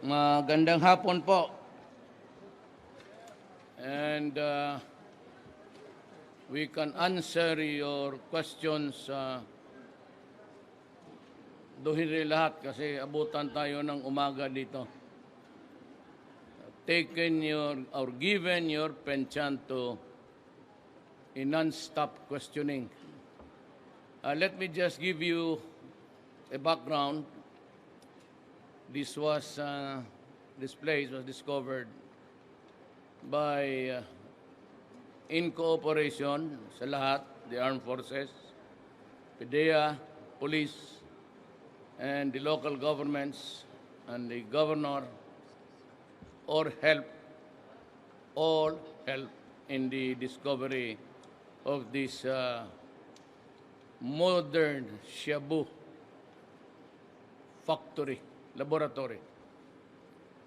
Magandang hapon po. And we can answer your questions dohin lahat kasi abutan tayo ng umaga dito. Taken your or given your penchant to a non-stop questioning. Let me just give you a background. This place was discovered by in cooperation sa lahat, the armed forces, PDEA, police, and the local governments and the governor, all help in the discovery of this modern Shabu factory, laboratory.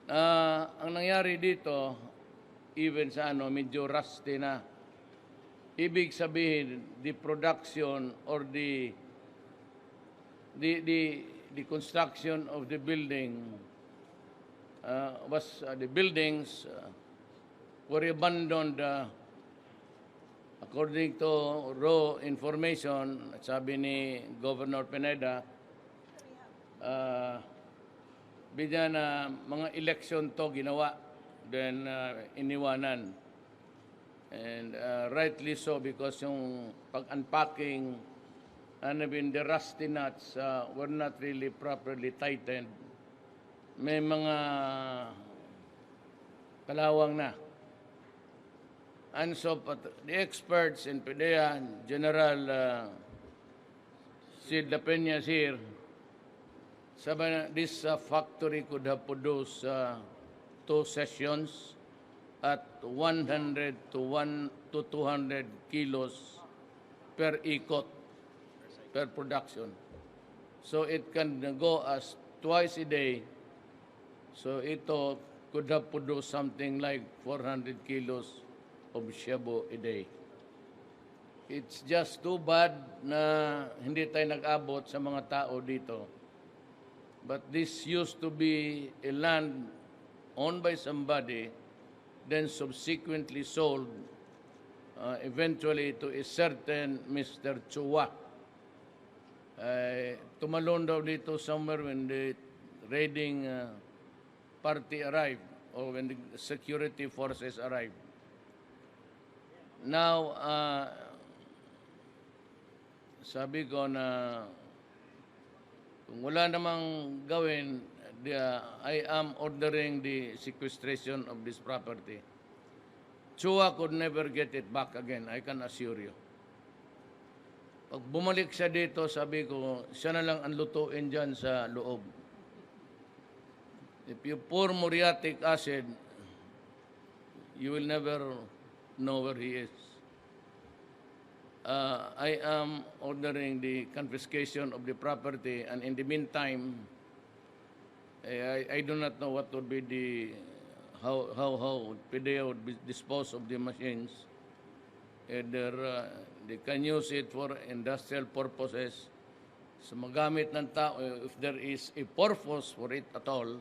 Ang nangyari dito, even sa medyo rusty na. Ibig sabihin, the production or the construction of the building the buildings were abandoned according to raw information. Sabi ni Governor Pineda, bigyan na mga election to ginawa, then iniwanan. And rightly so, because yung pag-unpacking and even the rusty nuts were not really properly tightened. May mga kalawang na. And so the experts in PDEA, General Sid La Peña here, sabi na this factory could have produced 2 sessions at 100 to 200 kilos per ikot, per production. So it can go as twice a day. So ito could have produced something like 400 kilos of shabu a day. It's just too bad na hindi tayo nag-abot sa mga tao dito. But this used to be a land owned by somebody, then subsequently sold eventually to a certain Mr. Chua. Tumalon daw dito somewhere when the raiding party arrived or when the security forces arrived. Now, sabi ko na kung wala namang gawin, I am ordering the sequestration of this property. Chua could never get it back again, I can assure you. Pag bumalik siya dito, sabi ko, siya na lang ang lutuin dyan sa loob. If you pour muriatic acid, you will never know where he is. I am ordering the confiscation of the property, and in the meantime, I do not know what would be how PDEA would dispose of the machines. Either they can use it for industrial purposes, so magamit ng tao, if there is a purpose for it at all,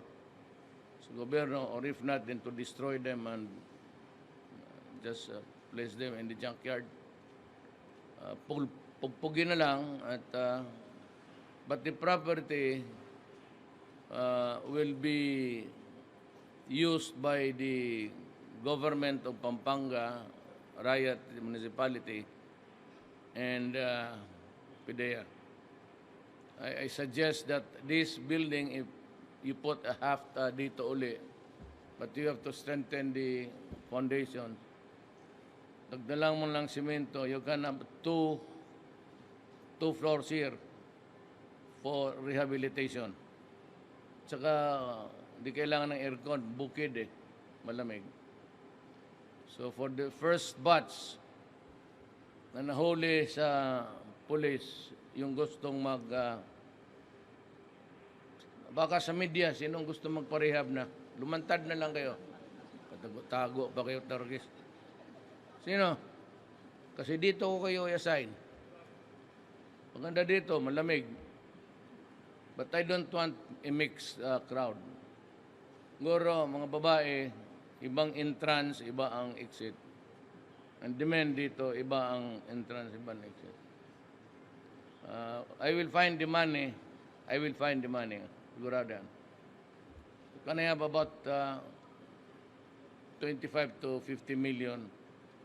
sa gobyerno, or if not, then to destroy them and just place them in the junkyard. Pugpugin na lang, but the property will be used by the government of Pampanga, Riot Municipality, and PDEA. I suggest that this building, if you put a half dito uli, but you have to strengthen the foundation. Dagdalang mo lang simento, you can have two floors here for rehabilitation. Tsaka, di kailangan ng aircon, bukid malamig. So for the first batch na nahuli sa police, yung gustong baka sa media, sinong gusto magparehab na, lumantad na lang kayo. Tago pa kayo, terrorist. Sino? Kasi dito ko kayo i-assign. Maganda dito, malamig. But I don't want a mixed crowd. Siguro, mga babae, ibang entrance, iba ang exit. Ang demand dito, iba ang entrance, iba ang exit. I will find the money. I will find the money. Sigurado yan. Can I have about 25 to 50 million?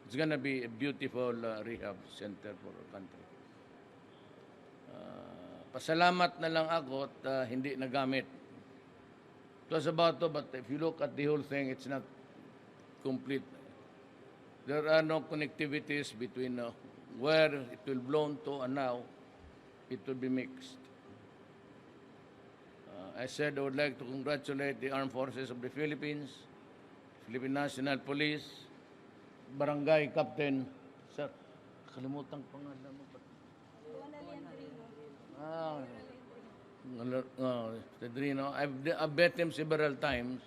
It's gonna be a beautiful rehab center for our country. Pasalamat na lang ako at hindi nagamit. It was about to, but if you look at the whole thing, it's not complete. There are no connectivities between where it will blown to and now it will be mixed. I said I would like to congratulate the Armed Forces of the Philippines, Philippine National Police, Barangay Captain, sir, kalimutan ko nga naman. Rodrigo, I've met him several times.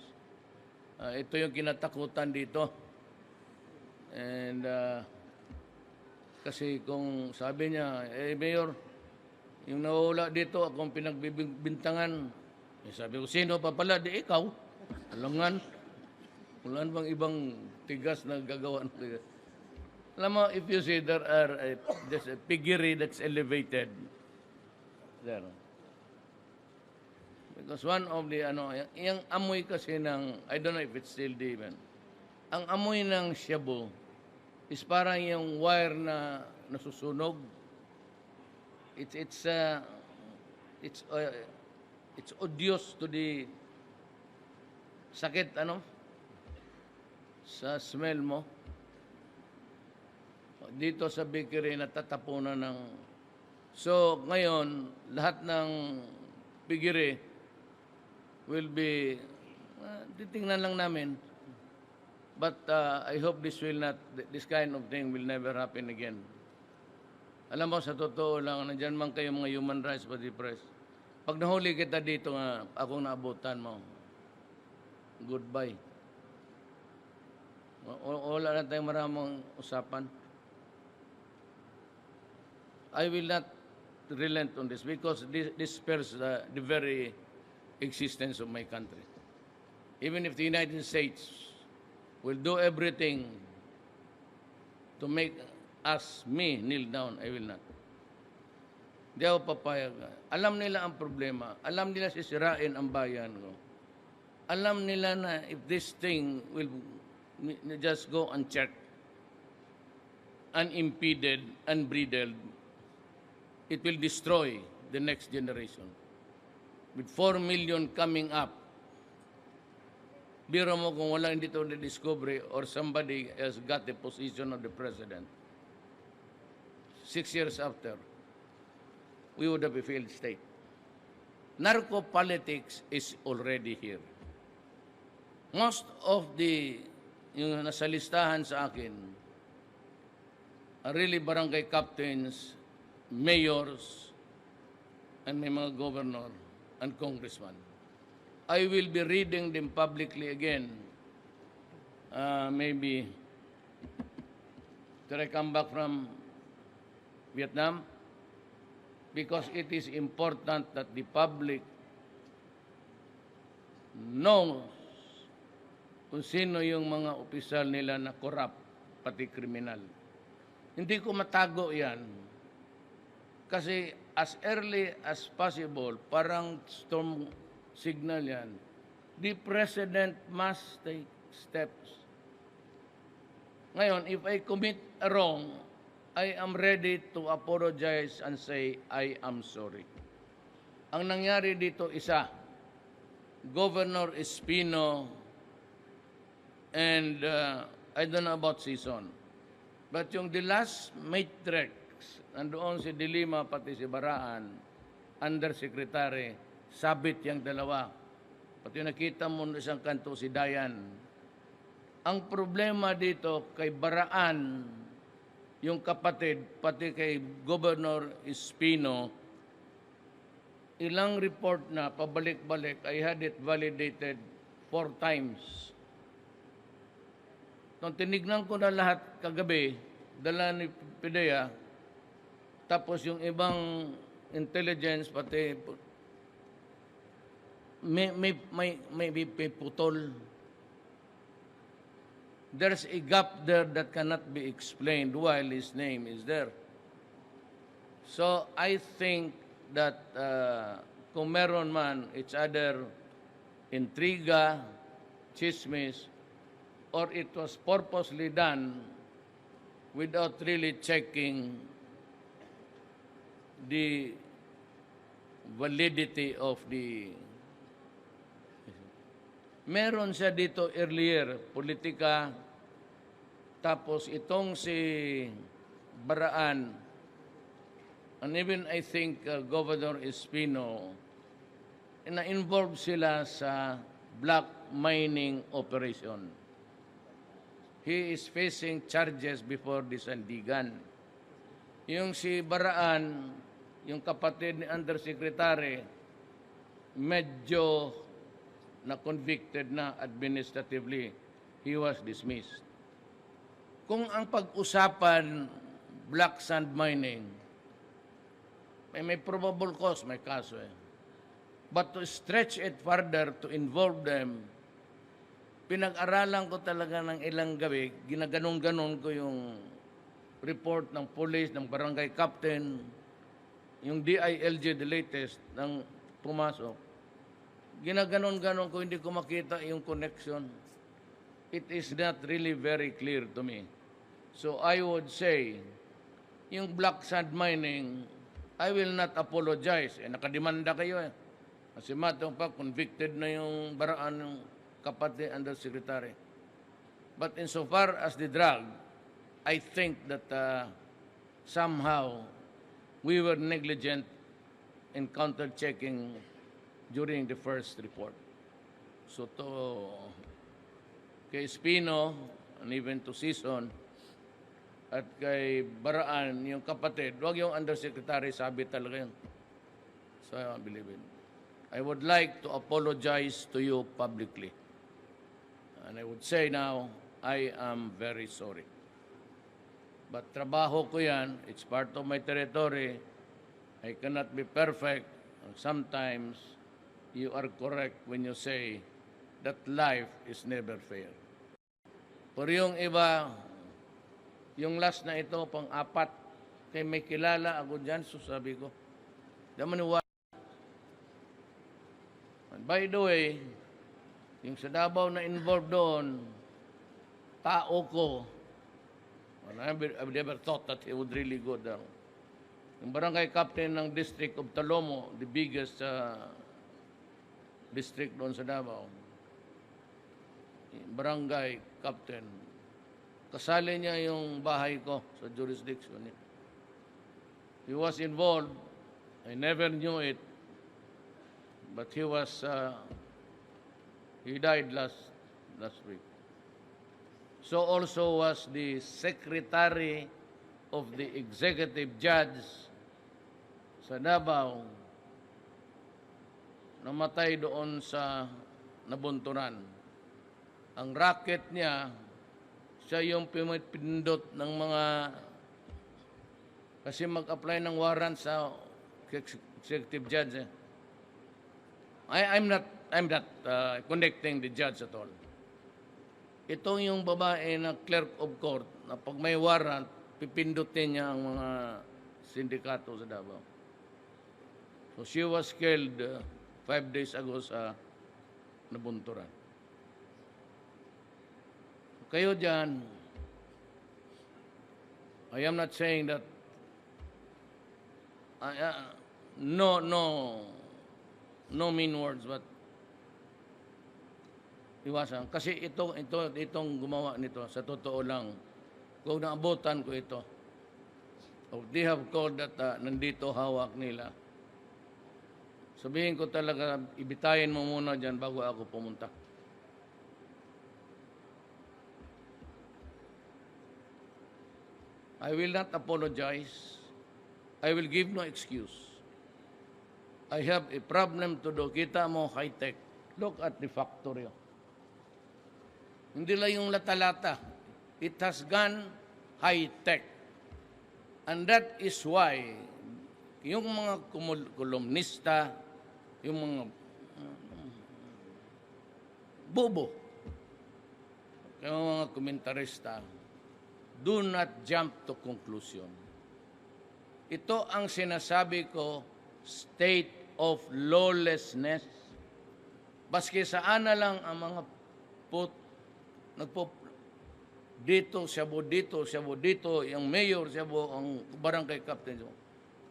Ito yung kinatakutan dito. And kasi kung sabi niya, Mayor, yung nawawala dito, akong pinagbibintangan. Sabi ko, sino pa pala? Di ikaw. Alangan. Wala bang ibang tigas na gagawa ng tigas. Alam mo, if you see there are there's a piggery that's elevated there. Because one of the, yung amoy kasi ng, I don't know if it's still there, ang amoy ng Shabu is parang yung wire na nasusunog. It's odious to the sakit, sa smell mo. Dito sa bakery, natatapunan ng... So, ngayon, lahat ng pigiri will be... titingnan lang namin. But I hope this kind of thing will never happen again. Alam mo, sa totoo lang, nandyan man kayo mga human rights pati press. Pag nahuli kita dito nga, akong naabutan mo, goodbye. Wala na tayong maraming usapan. I will not relent on this because this spares the very existence of my country. Even if the United States will do everything to make me kneel down, I will not. Di ako papayag. Alam nila ang problema. Alam nila sisirain ang bayan ko. Alam nila na if this thing will just go unchecked, unimpeded, unbridled, it will destroy the next generation. With 4 million coming up, biro mo kung wala dito na-discovery or somebody has got the position of the president. 6 years after, we would have a failed state. Narco-politics is already here. Most of yung nasa listahan sa akin are really barangay captains, mayors, and may mga governor and congressman. I will be reading them publicly again, maybe till I come back from Vietnam, because it is important that the public knows kung sino yung mga opisyal nila na corrupt, pati kriminal. Hindi ko matago yan. Kasi as early as possible, parang storm signal yan, the president must take steps. Ngayon, if I commit a wrong, I am ready to apologize and say, I am sorry. Ang nangyari dito, isa, Governor Espino, and I don't know about season. But yung the last matrix, nandoon si Dilima pati si Baraan, undersecretary, sabit yung dalawa. Pati nakita mo na isang kanto si Dayan. Ang problema dito kay Baraan, yung kapatid, pati kay Governor Espino, ilang report na pabalik-balik, I had it validated 4 times. Nung tinignan ko na lahat kagabi, dala ni PIDEA, tapos yung ibang intelligence, pati may putol. There's a gap there that cannot be explained while his name is there. So I think that kung meron man, it's either intriga, chismis, or it was purposely done without really checking the validity of the... Meron siya dito earlier, politika, tapos itong si Baraan, and even I think Governor Espino, na-involve sila sa black mining operation. He is facing charges before the Sandigan. Yung si Baraan, yung kapatid ni Undersecretary, medyo na-convicted na administratively. He was dismissed. Kung ang pag-usapan black sand mining, may probable cause, may kaso eh. But to stretch it further, to involve them, pinag-aralan ko talaga ng ilang gabi, ginaganon-ganon ko yung report ng police, ng barangay captain, yung DILG, the latest, ng pumasok. Ginaganon-ganon ko, hindi ko makita yung connection. It is not really very clear to me. So I would say, yung black sand mining, I will not apologize. Nakademanda kayo eh. Kasi matong pa, convicted na yung Baraan ng kapatid Undersecretary. But insofar as the drug, I think that somehow we were negligent in counter-checking during the first report. So to kay Espino, and even to Sison, at kay Baraan, yung kapatid, wag yung Undersecretary, sabi talaga yun. So I believe it. I would like to apologize to you publicly. And I would say now, I am very sorry. But trabaho ko yan, it's part of my territory. I cannot be perfect. Sometimes, you are correct when you say that life is never fair. Pero yung iba, yung last na ito, pang-apat, kay may kilala ako dyan, so sabi ko, damaniwala. And by the way, yung sa Davao na involved doon, tao ko, and I've never thought that he would really go down. Yung barangay captain ng District of Talomo, the biggest district doon sa Davao, barangay captain, kasali niya yung bahay ko sa jurisdiction niya. He was involved. I never knew it. But he died last week. So also was the secretary of the executive judge sa Davao, namatay doon sa Nabunturan. Ang racket niya, siya yung pindot ng mga, kasi mag-apply ng warrant sa executive judge. I'm not connecting the judge at all. Ito yung babae na clerk of court na pag may warrant, pipindutin niya ang mga sindikato sa Davao. So she was killed 5 days ago sa Nabunturan. Kayo dyan, I am not saying that no mean words, but iwasan. Kasi itong gumawa nito, sa totoo lang, kung naabutan ko ito, they have called that nandito hawak nila. Sabihin ko talaga, ibitayin mo muna dyan bago ako pumunta. I will not apologize. I will give no excuse. I have a problem to do. Kita mo, high-tech. Look at the factory. Hindi lang yung lata-lata. It has gone high-tech. And that is why yung mga kolumnista, yung mga bobo. Kaya mga komentarista, do not jump to conclusion. Ito ang sinasabi ko, state of lawlessness. Baski saan na lang ang mga dito, Shabu dito, yung mayor, Shabu, ang barangay captain.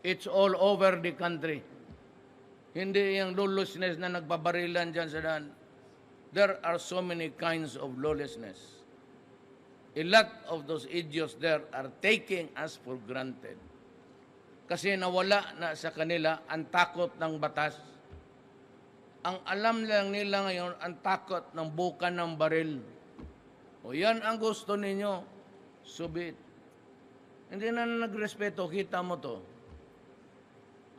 It's all over the country. Hindi yung lawlessness na nagbabarilan dyan sa daan. There are so many kinds of lawlessness. A lot of those idiots there are taking us for granted. Kasi nawala na sa kanila ang takot ng batas. Ang alam lang nila ngayon, ang takot ng bukan ng baril. O yan ang gusto ninyo, subit. Hindi na nagrespeto, kita mo to.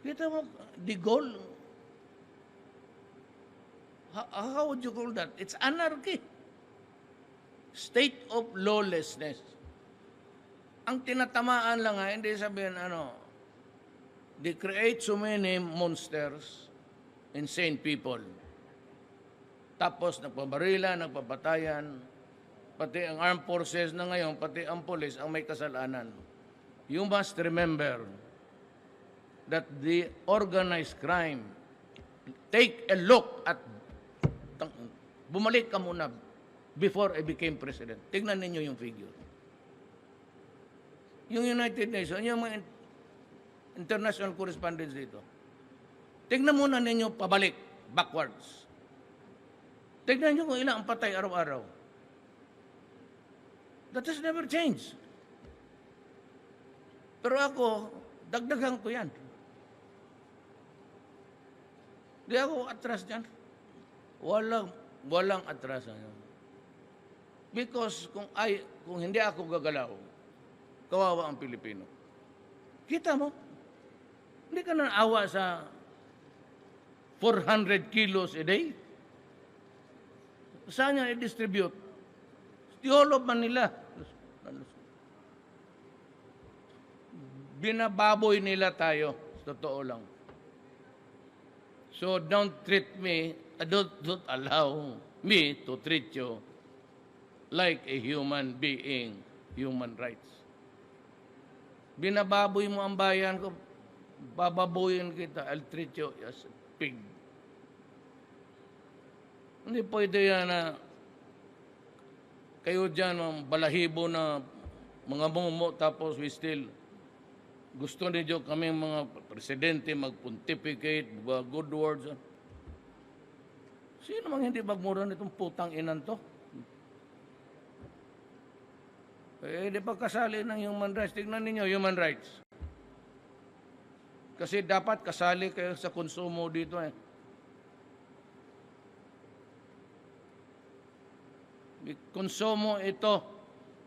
Kita mo, the goal. How would you call that? It's anarchy. State of lawlessness. Ang tinatamaan lang nga, hindi sabihin, they create so many monsters, insane people. Tapos nagpabarila, nagpapatayan, pati ang armed forces na ngayon, pati ang police ang may kasalanan. You must remember that the organized crime, take a look at, bumalik ka muna before I became president. Tignan ninyo yung figure. Yung United Nations, yung mga international correspondents dito. Tignan muna ninyo pabalik, backwards. Tignan nyo kung ilang ang patay araw-araw. That has never changed. Pero ako, dagdagan ko yan. Di ako atras dyan. Walang atrasan yan. Because kung hindi ako gagalaw, kawawa ang Pilipino. Kita mo, hindi ka na awa sa 400 kilos a day. Saan niya i-distribute? The whole of Manila. Binababoy nila tayo. Totoo lang. So don't allow me to treat you like a human being, human rights. Binababoy mo ang bayan ko, bababoyin kita, I'll treat you as a pig. Hindi pwede yan na kayo dyan, ang balahibo na mga mumo, tapos we still gusto ninyo kami mga presidente mag-pontificate, good words. Sino mang hindi magmura nitong putang inan to? Di pa kasali ng human rights. Tignan ninyo, human rights. Kasi dapat kasali kayo sa konsumo dito eh. Konsumo ito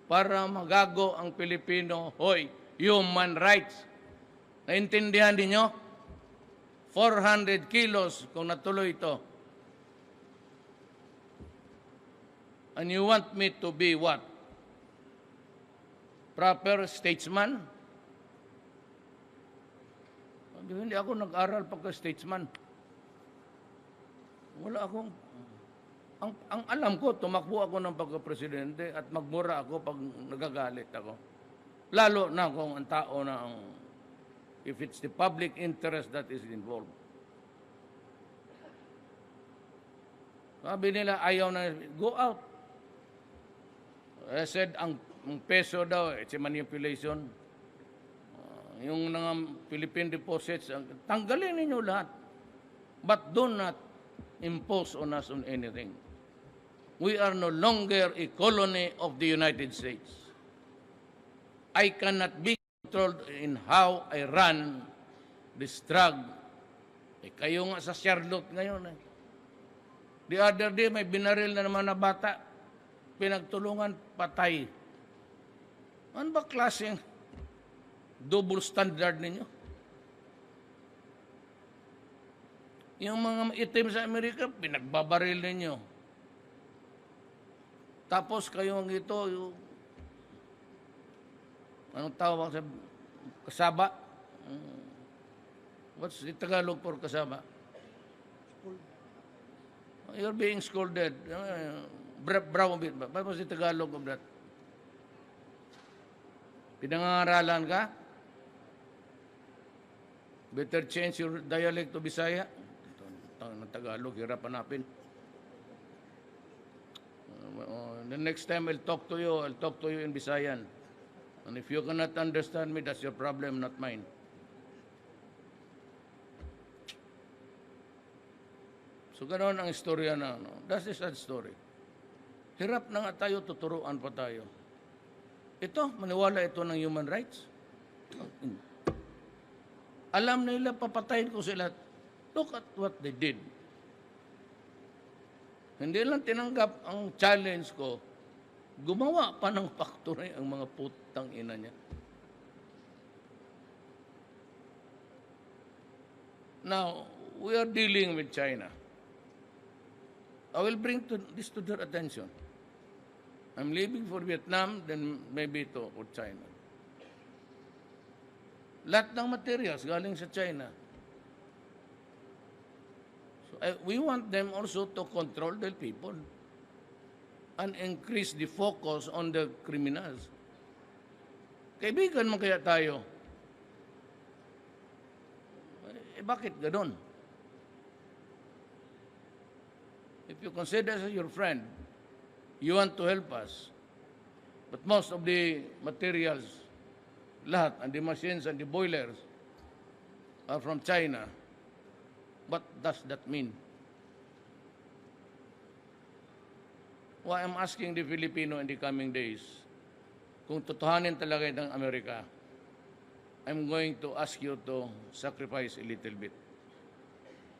para magago ang Pilipino. Hoy, human rights. Naintindihan ninyo? 400 kilos kung natuloy ito. And you want me to be what? Proper statesman? Hindi ako nag-aral pagka-statesman. Wala akong... Ang alam ko, tumakbo ako ng pagka-presidente at magmura ako pag nagagalit ako. Lalo na kung ang tao na if it's the public interest that is involved. Sabi nila, ayaw na, go out. I said, ang peso daw, it's a manipulation. Yung mga Philippine deposits, tanggalin ninyo lahat. But do not impose on us on anything. We are no longer a colony of the United States. I cannot be controlled in how I run this drug. Kayo nga sa Charlotte ngayon. The other day, may binaril na naman na bata. Pinagtulungan, patay. Ano ba klaseng double standard ninyo? Yung mga itim sa Amerika, pinagbabaril ninyo. Tapos kayo ang ito, anong tawag sa kasaba? What's the Tagalog for kasaba? you're being scolded. Browbeat ba? What was the Tagalog of that? Pinangaralan ka? Better change your dialect to Bisaya. Ng Tagalog, hirap hanapin. The next time I'll talk to you in Bisayan. And if you cannot understand me, that's your problem, not mine. So ganoon ang istorya na, no? That's the sad story. Hirap na nga tayo, tuturuan pa tayo. Ito, maniwala ito ng human rights. Alam nila, papatayin ko sila. Look at what they did. Hindi lang tinanggap ang challenge ko, gumawa pa ng factory ang mga putang ina niya. Now, we are dealing with China. I will bring this to their attention. I'm leaving for Vietnam, then maybe to or China. Lahat ng materials galing sa China. So we want them also to control the people and increase the focus on the criminals. Kaibigan man kaya tayo? Bakit ganon? If you consider us your friend, you want to help us, but most of the materials, lahat, and the machines and the boilers are from China. What does that mean? Well, I'm asking the Filipino in the coming days, kung totohanin talaga ng Amerika, I'm going to ask you to sacrifice a little bit.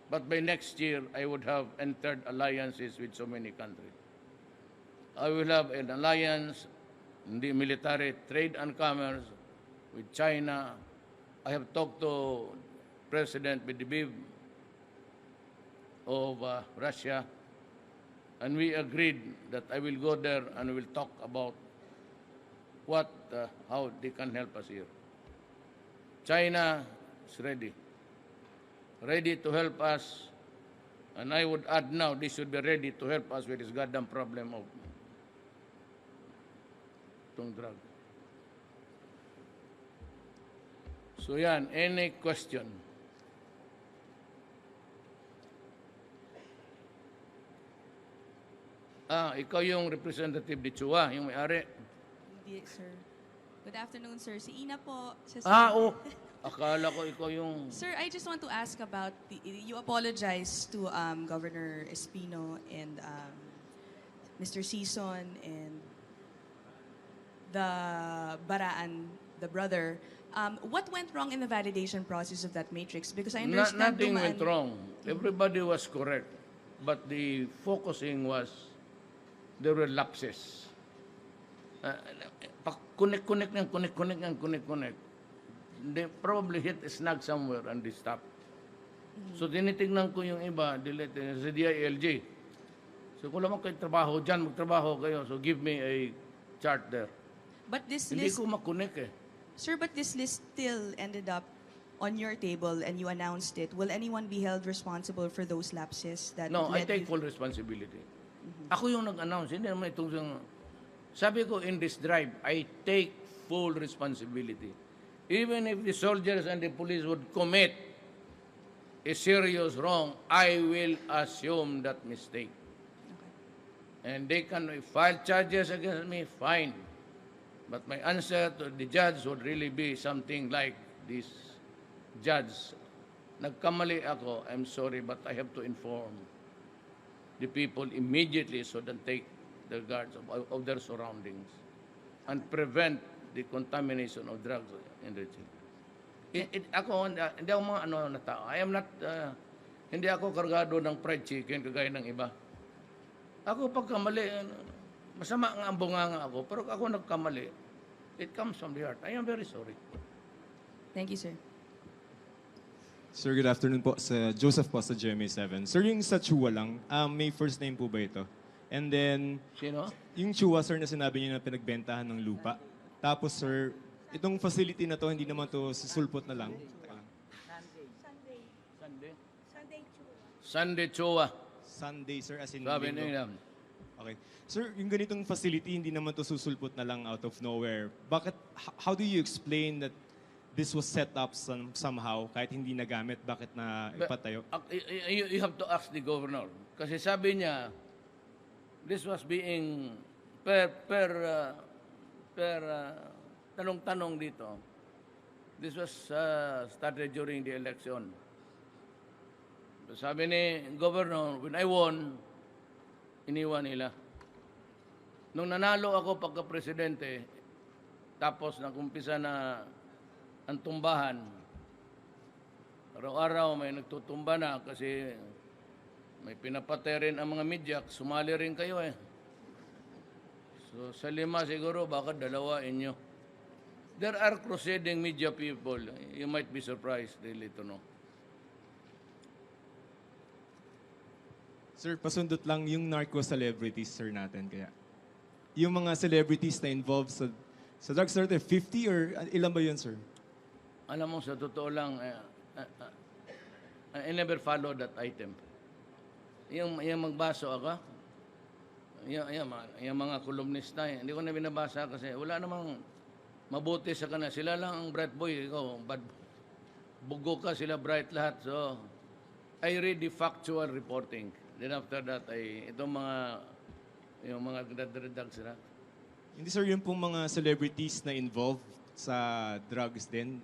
But by next year, I would have entered alliances with so many countries. I will have an alliance in the military, trade and commerce with China. I have talked to President Medvedev of Russia, and we agreed that I will go there and we will talk about how they can help us here. China is ready to help us, and I would add now, they should be ready to help us with this goddamn problem of itong drug. So yan, any question? Ikaw yung representative ni Chua, yung may-ari. Hindi, sir. Good afternoon, sir. Si Ina po. Akala ko ikaw yung... Sir, I just want to ask about, you apologize to Governor Espino and Mr. Sison and the Baraan, the brother. What went wrong in the validation process of that matrix? Because I understand... Nothing went wrong. Everybody was correct. But the focusing was, there were lapses. Connect. They probably hit a snag somewhere and they stopped. So tinitingnan ko yung iba, delete sa DILG. So kung naman kayo trabaho dyan, magtrabaho kayo. So give me a chart there. But this Hindi list, ko makunik eh. sir, but this list still ended up on your table and you announced it. Will anyone be held responsible for those lapses that No, I led take you- full responsibility. Ako yung nag-announce. Hindi naman itong... Sabi ko in this drive, I take full responsibility. Even if the soldiers and the police would commit a serious wrong, I will assume that mistake. And they can file charges against me, fine. But my answer to the judge would really be something like this. Judge, nagkamali ako, I'm sorry, but I have to inform the people immediately so that take the guards of their surroundings and prevent the contamination of drugs in the children. Ako, hindi ako mga na tao. I am not, hindi ako kargado ng fried chicken kagaya ng iba. Ako pagkamali, masama nga ang bunganga ako, pero ako nagkamali. It comes from the heart. I am very sorry. Thank you, sir. Sir, good afternoon po. Sa Joseph po sa GMA7. Sir, yung sa Chua lang, may first name po ba ito? And then, Sino? yung Chua, sir, na sinabi niyo na pinagbentahan ng lupa. Tapos, sir, itong facility na to, hindi naman to susulpot na lang. Sunday Chua. Sunday, sir, as in Sabi linggo. nila, Okay. Sir, yung ganitong facility, hindi naman to susulpot na lang out of nowhere. Bakit, how do you explain that this was set up somehow, kahit hindi nagamit, bakit na ipatayo? you have to ask the governor. Kasi sabi niya, this was being tanong-tanong dito. This was started during the election. Sabi ni governor, when I won, iniwan nila. Nung nanalo ako pagka-presidente, tapos nakumpisa na ang tumbahan, araw-araw may nagtutumba na kasi may pinapatay rin ang mga media, sumali rin kayo eh. So sa 5 siguro, baka 2 inyo. There are crusading media people. You might be surprised really to know. Sir, pasundot lang yung narco-celebrities, sir, natin. Kaya, yung mga celebrities na involved sa drugs, sir, 50 or ilan ba yun, sir? Alam mo, sa totoo lang, I never follow that item. Yung magbaso ako, yung mga kolumnista, hindi ko na binabasa kasi wala namang mabuti sa kanila. Sila lang ang bright boy, ikaw, bad, bugo ka, sila bright lahat. So, I read the factual reporting. Then after that, yung mga nagdadradag sila. Hindi, sir, yung pong mga celebrities na involved sa drugs din.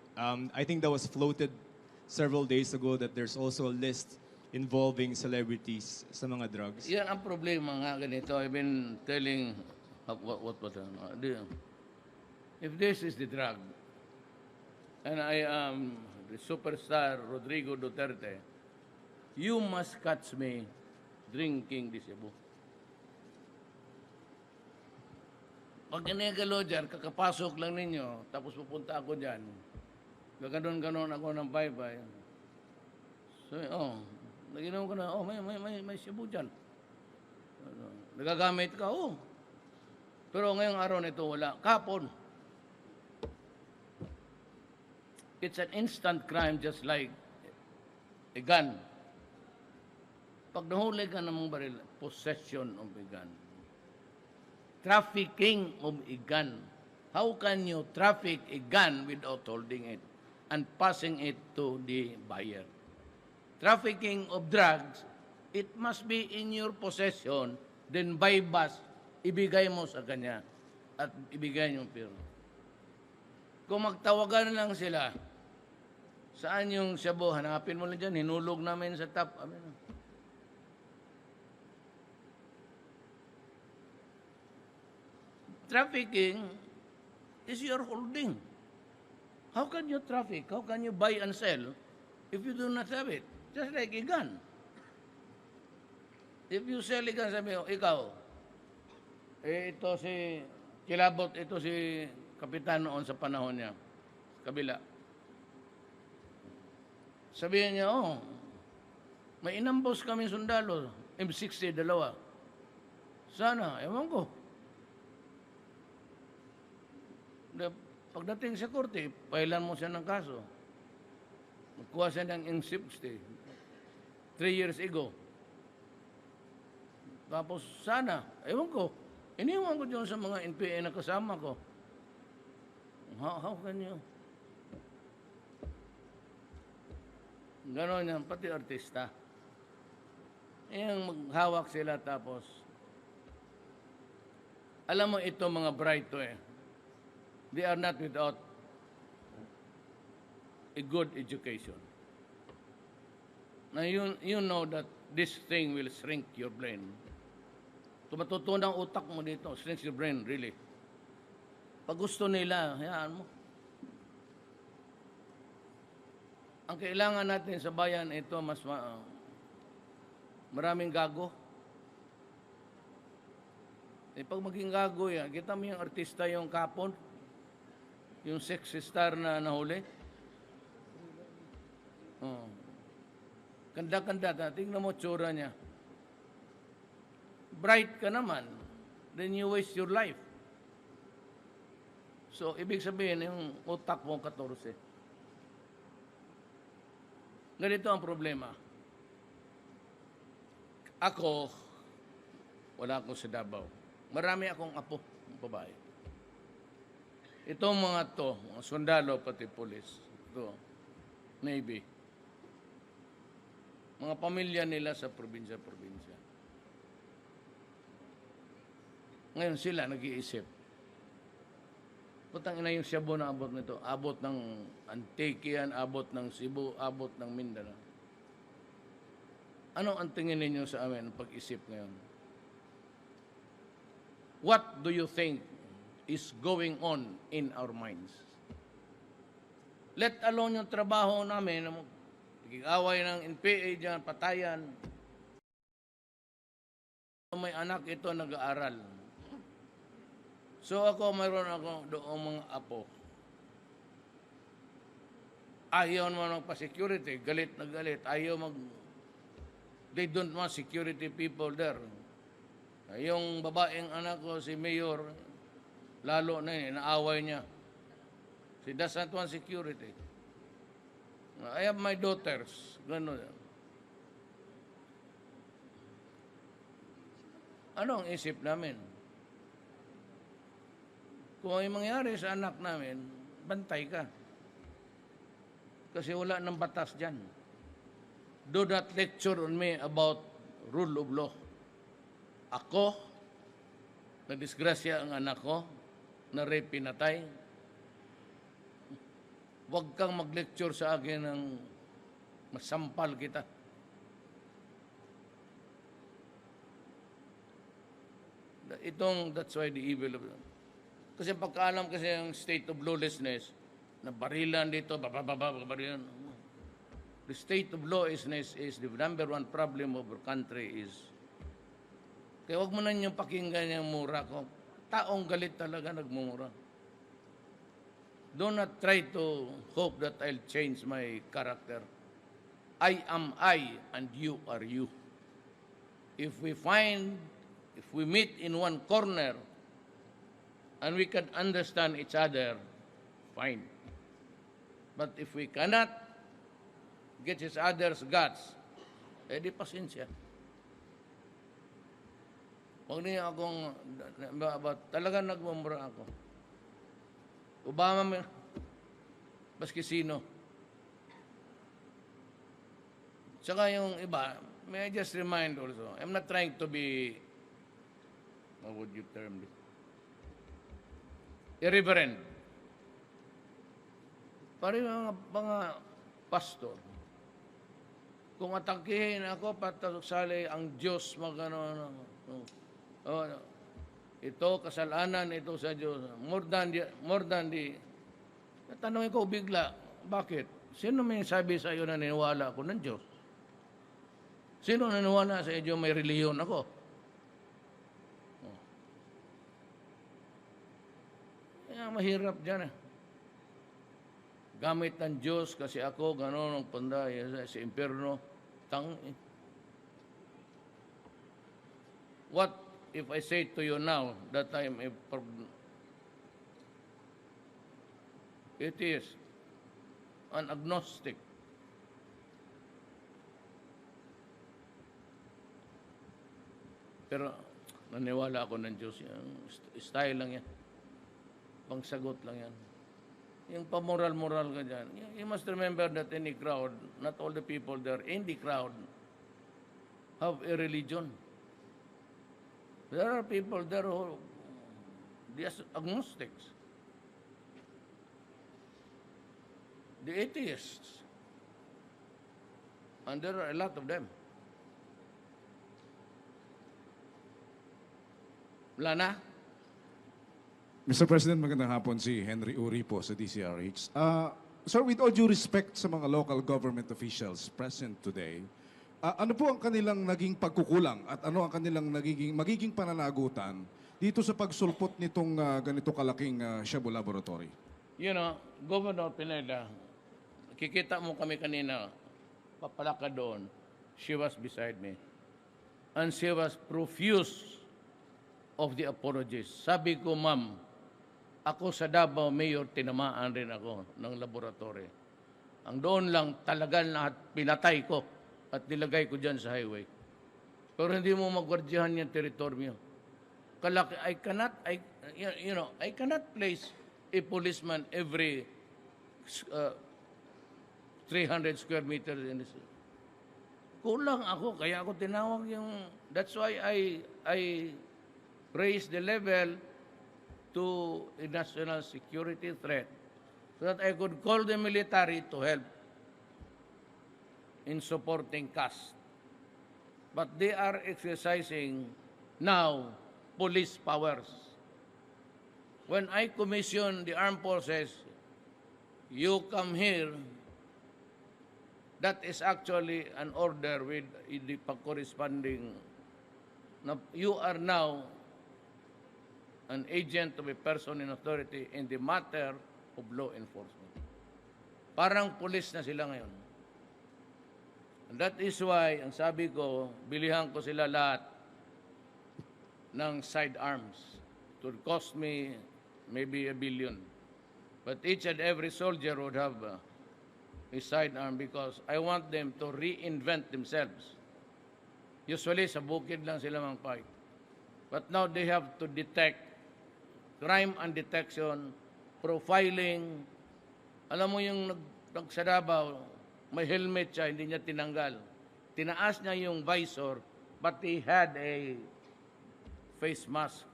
I think that was floated several days ago that there's also a list involving celebrities sa mga drugs. Yan ang problema nga ganito. I've been telling, what if this is the drug, and I am the superstar Rodrigo Duterte, you must catch me drinking the Shabu. Pag inegalo dyan, kakapasok lang ninyo, tapos pupunta ako dyan, gaganon-ganon ako ng bye-bye. So, naginom ko na, may Shabu dyan. Nagagamit ka, Pero ngayong araw na ito, wala. Kapon. It's an instant crime just like a gun. Pag nahuli ka ng mga baril, possession of a gun. Trafficking of a gun. How can you traffic a gun without holding it and passing it to the buyer? Trafficking of drugs, it must be in your possession, then by bus, ibigay mo sa kanya at ibigay yung pera. Kung magtawagan lang sila, saan yung Shabu? Hanapin mo lang dyan, hinulog namin sa top. Trafficking is your holding. How can you traffic? How can you buy and sell if you do not have it? Just like a gun. If you sell a gun, sabi mo, ikaw, ito si Kilabot, ito si Kapitan noon sa panahon niya, kabila. Sabihin niya, may inambos kami sundalo, M60, 2. Sana, ewan ko. Pagdating sa korte, pailan mo siya ng kaso. Magkuha siya ng M60, 3 years ago. Tapos sana, ewan ko, iniwan ko dyan sa mga NPA na kasama ko. How can you? Ganon yan, pati artista. Yung maghawak sila tapos, alam mo ito mga bright to they are not without a good education. Now you know that this thing will shrink your brain. Tumatutunan ang utak mo dito, shrinks your brain, really. Pag gusto nila, hayaan mo. Ang kailangan natin sa bayan, ito mas maraming gago. Pag maging gago yan, kita mo yung artista yung kapon, yung sexy star na nahuli. Kanda-kanda, tingnan mo tsura niya. Bright ka naman, then you waste your life. So, ibig sabihin, yung utak mo 14. Ganito ang problema. Ako, wala ako sa Davao. Marami akong apo, babae. Itong mga to, mga sundalo pati pulis, ito, Navy, mga pamilya nila sa probinsya-probinsya. Ngayon sila nag-iisip, putang ina yung Shabu na abot nito, abot ng Antique yan, abot ng Cebu, abot ng Mindanao. Ano ang tingin ninyo sa amin ang pag-isip ngayon? What do you think is going on in our minds? Let alone yung trabaho namin, away ng NPA dyan, patayan. May anak ito nag-aaral. So ako, mayroon ako doong mga apo. Ayaw naman magpa-security, galit na galit. They don't want security people there. Yung babaeng anak ko, si Mayor, lalo na inaaway niya. She doesn't want security. I have my daughters. Gano'n. Ano ang isip namin? Kung ay mangyari sa anak namin, bantay ka. Kasi wala ng batas dyan. Do not lecture on me about rule of law. Ako, na-disgrasya ang anak ko, na-rape, pinatay. Huwag kang mag-lecture sa akin ng masampal kita. That's why the evil of them. Kasi pagkaalam kasi ang state of lawlessness, na barilan dito, barilan. The state of lawlessness is the number one problem of our country is. Kaya huwag mo na niyong pakinggan yung mura ko. Taong galit talaga nagmumura. Do not try to hope that I'll change my character. I am I and you are you. If we meet in one corner and we can understand each other, fine. But if we cannot get each other's guts, di pasensya. Huwag niya akong, talagang nagmumura ako. Obama, baski sino. Tsaka yung iba, may I just remind also, I'm not trying to be, how would you term it? Irreverent. Pari mga pastor, kung atakihin ako, patasali ang Diyos magano. Ito, kasalanan ito sa Diyos. More than the... Tanongin ko bigla, bakit? Sino may sabi sa iyo na niniwala ako ng Diyos? Sino naniwala sa iyo may reliyon ako? Kaya mahirap dyan eh. Gamit ng Diyos kasi ako, gano'n ang panda sa impyerno. What if I say to you now that I am it is an agnostic. Pero naniwala ako ng Diyos. Style lang yan. Pangsagot lang yan. Yung pamoral-moral ka dyan. You must remember that in a crowd, not all the people there in the crowd have a religion. There are people there who they are agnostics. The atheists. And there are a lot of them. Wala na? Mr. President, magandang hapon, si Henry Uri po sa DCRH. Sir, with all due respect sa mga local government officials present today, ano po ang kanilang naging pagkukulang at ano ang kanilang magiging pananagutan dito sa pagsulpot nitong ganito kalaking Shabu Laboratory? You know, Governor Pineda, kikita mo kami kanina, papalaka doon, she was beside me. And she was profuse of the apologies. Sabi ko, ma'am, ako sa Davao Mayor, tinamaan rin ako ng laboratory. Ang doon lang talagang lahat pinatay ko at nilagay ko dyan sa highway. Pero hindi mo magwardyahan yung teritoryo. Kalaki, I cannot place a policeman every 300 square meters in this. Kulang ako, kaya ako tinawag yung, that's why I raised the level to a national security threat so that I could call the military to help in supporting CAS. But they are exercising now police powers. When I commission the armed forces, you come here, that is actually an order with the corresponding. You are now an agent of a person in authority in the matter of law enforcement. Parang police na sila ngayon. And that is why, ang sabi ko, bilihan ko sila lahat ng sidearms. It would cost me maybe $1 billion. But each and every soldier would have a sidearm because I want them to reinvent themselves. Usually, sa bukid lang sila mang-fight. But now they have to detect crime and detection, profiling. Alam mo yung nagsadabaw, may helmet siya, hindi niya tinanggal. Tinaas niya yung visor, but he had a face mask.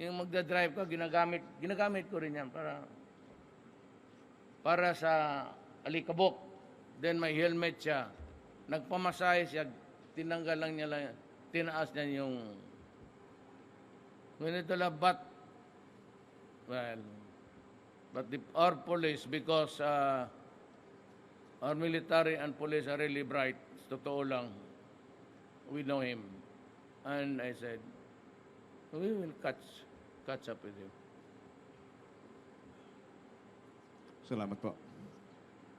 Yung magdadrive ka, ginagamit ko rin yan para sa alikabok. Then may helmet siya. Nagpamasahe siya, tinanggal lang niya, tinaas niya yung but our police, because our military and police are really bright, totoo lang, we know him. And I said, we will catch up with him. Salamat po.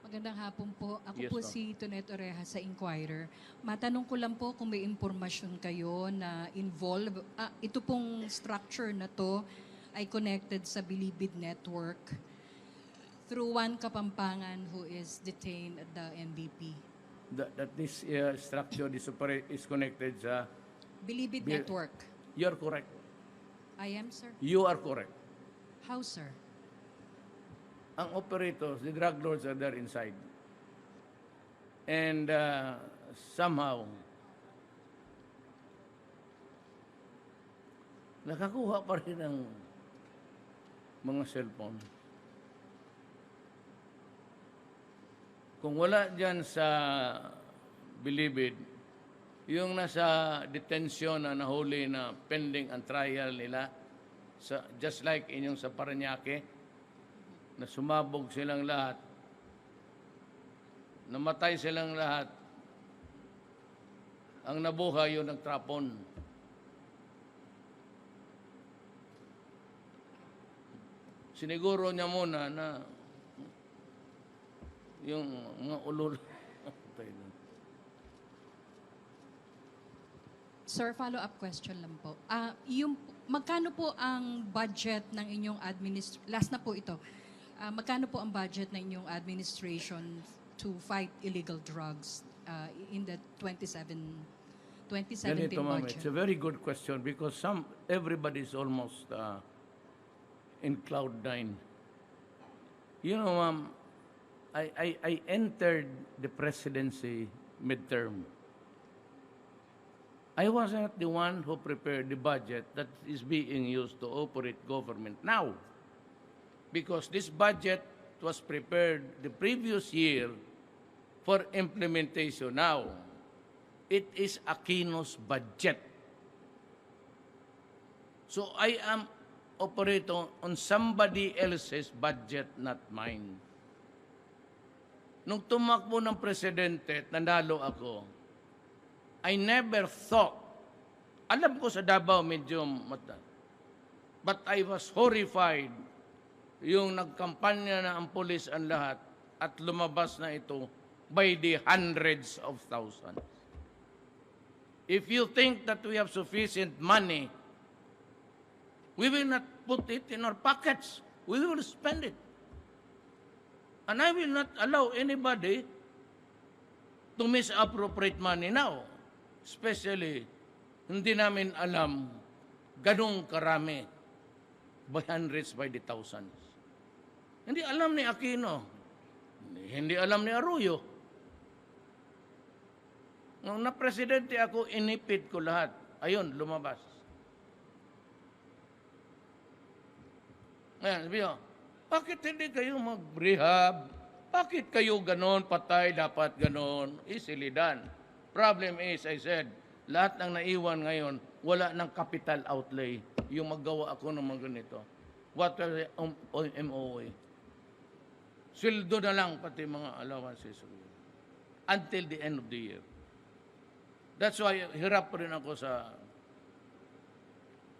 Magandang hapon po. Ako Yes, po ma'am. si Tonet Oreja sa Inquirer. Matanong ko lang po kung may impormasyon kayo na involve. Ito pong structure na to ay connected sa Bilibid network through one Kapampangan who is detained at the NBP. That this structure is connected sa... Bilibid network. You're correct. I am, sir. You are correct. How, sir? Ang operators, the drug lords are there inside. And somehow, nakakuha pa rin ng mga cellphone. Kung wala dyan sa Bilibid, yung nasa detention na nahuli na pending ang trial nila, just like inyong sa Parañaque, na sumabog silang lahat, namatay silang lahat, ang nabuhay yung nagtrapon. Siniguro niya muna na yung mga ulol. Sir, follow-up question lang po. Magkano po ang budget ng inyong last na po ito, magkano po ang budget ng inyong administration to fight illegal drugs in the 2017 Ganito, ma'am, budget? it's a very good question because everybody is almost in cloud nine. You know, ma'am, I entered the presidency midterm. I wasn't the one who prepared the budget that is being used to operate government now. Because this budget was prepared the previous year for implementation now. It is Aquino's budget. So I am operating on somebody else's budget, not mine. Nung tumakbo ng presidente, nanalo ako, I never thought, alam ko sa Davao medyo mata, but I was horrified yung nagkampanya na ang pulis ang lahat at lumabas na ito by the hundreds of thousands. If you think that we have sufficient money, we will not put it in our pockets. We will spend it. And I will not allow anybody to misappropriate money now. Especially, hindi namin alam ganong karami, by hundreds, by the thousands. Hindi alam ni Aquino, hindi alam ni Arroyo. Nung na-presidente ako, inipit ko lahat. Ayun, lumabas. Ngayon, sabi ko, bakit hindi kayo mag-rehab? Bakit kayo ganon, patay, dapat ganon? Easily done. Problem is, I said, lahat ng naiwan ngayon, wala ng capital outlay. Yung maggawa ako ng mga ganito. What are the MOA? Sweldo na lang, pati mga allowances. Until the end of the year. That's why, hirap pa rin ako sa...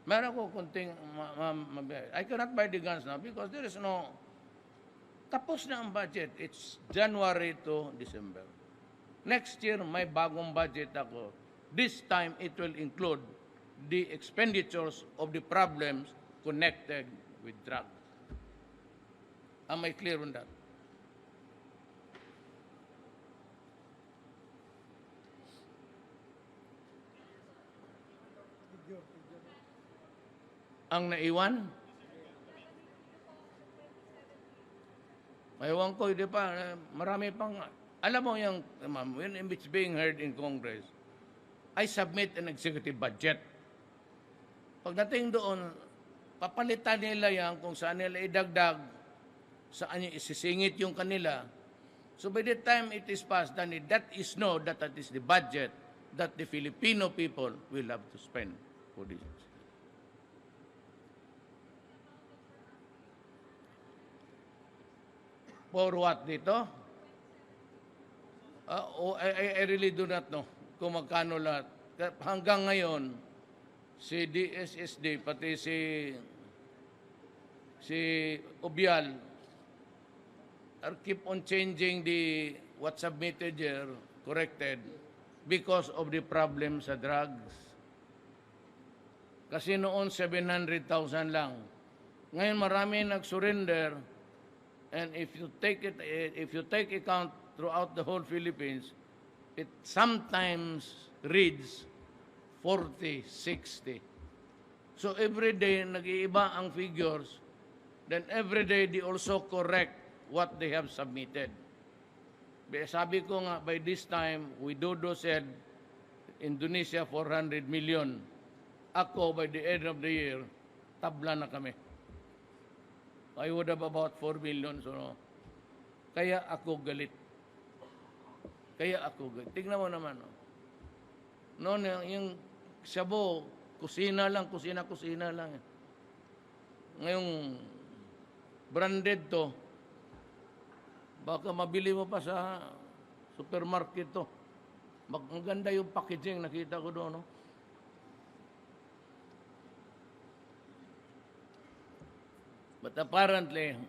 Meron ako kunting... I cannot buy the guns now because there is no... Tapos na ang budget. It's January to December. Next year, may bagong budget ako. This time, it will include the expenditures of the problems connected with drugs. Am I clear on that? Ang naiwan? Ewan ko, di pa, marami pang, alam mo yung, ma'am, when it's being heard in Congress, I submit an executive budget. Pagdating doon, papalitan nila yan kung saan nila idagdag, saan yung isisingit yung kanila. So by the time it is passed, then that is that is the budget that the Filipino people will have to spend for this. For what dito? I really do not know kung magkano lahat. Hanggang ngayon, si DSSD, pati si Obial, keep on changing the what submitted here, corrected, because of the problem sa drugs. Kasi noon, 700,000 lang. Ngayon, marami nag-surrender. And if you take account throughout the whole Philippines, it sometimes reads 40, 60. So every day, nag-iiba ang figures. Then every day, they also correct what they have submitted. Sabi ko nga, by this time, Widodo said, Indonesia 400 million. Ako, by the end of the year, tabla na kami. I would have about 4 million. So, kaya ako galit. Tignan mo naman. Noon, yung Shabu, kusina lang. Ngayong branded to, baka mabili mo pa sa supermarket to. Ang ganda yung packaging, nakita ko doon, no? But apparently,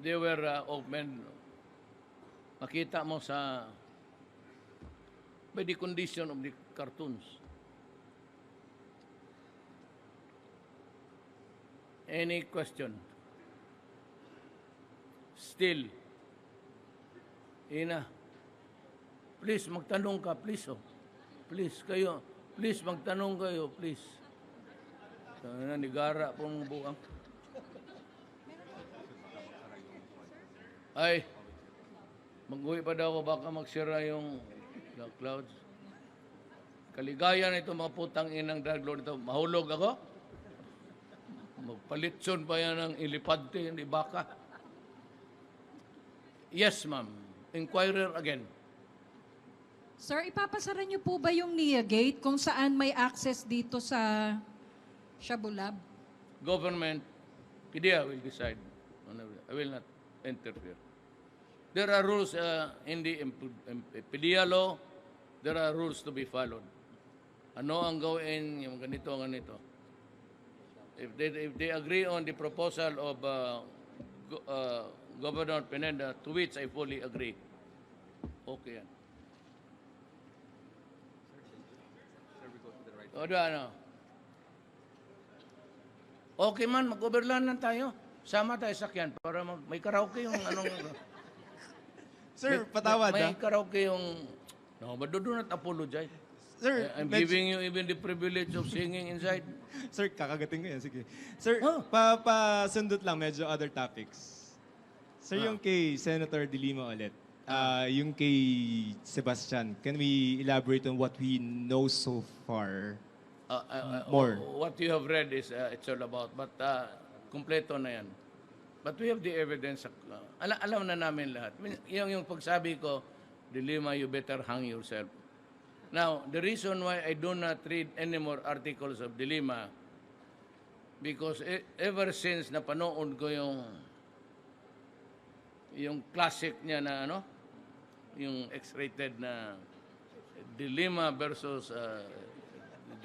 they were open. Makita mo by the condition of the cartoons. Any question? Still. Ina. Please, magtanong ka, please. Oh. Please, kayo. Please, magtanong kayo, please. Nigara pong buang. Ay, mag-uwi pa daw ako, baka magsira yung the clouds. Kaligayan ito mga putang inang drug lord ito. Mahulog ako? Magpalitson pa yan ng ilipante, hindi baka. Yes, ma'am. Inquirer again. Sir, ipapasara niyo po ba yung NIA gate kung saan may access dito sa Shabu Lab? Government, PDEA will decide. I will not interfere. There are rules in the PDEA law. There are rules to be followed. Ano ang gawin, yung ganito. If they agree on the proposal of Governor Pineda, to which I fully agree, okay yan. O ano? Okay man, mag-overland lang tayo. Sama tayo sakyan para may karaoke yung anong... Sir, patawad May karaoke yung... No, but do not apologize. Sir, I'm medyo- giving you even the privilege of singing inside. Sir, kakagating ko yan. Sige. Sir, Oh. pasundot lang, medyo other topics. Sir, yung kay Senator De Lima ulit. Yung kay Sebastian, can we elaborate on what we know so far? More. What you have read is it's all about, but kumpleto na yan. But we have the evidence. Alam na namin lahat. Yung pagsabi ko, De Lima, you better hang yourself. Now, the reason why I do not read any more articles of De Lima, because ever since napanood ko yung classic niya na yung X-rated na De Lima versus the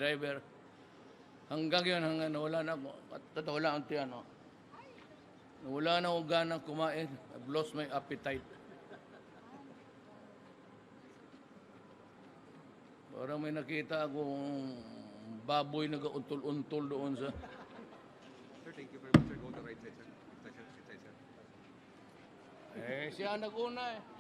driver, hanggang nawala na ako. At totoo lang, nawala na ako ganang kumain. I've lost my appetite. Parang may nakita akong baboy nag-untol-untol doon sa... Sir, thank you very much, sir. Go to the right side, sir. Right side, sir. siya nag-una eh.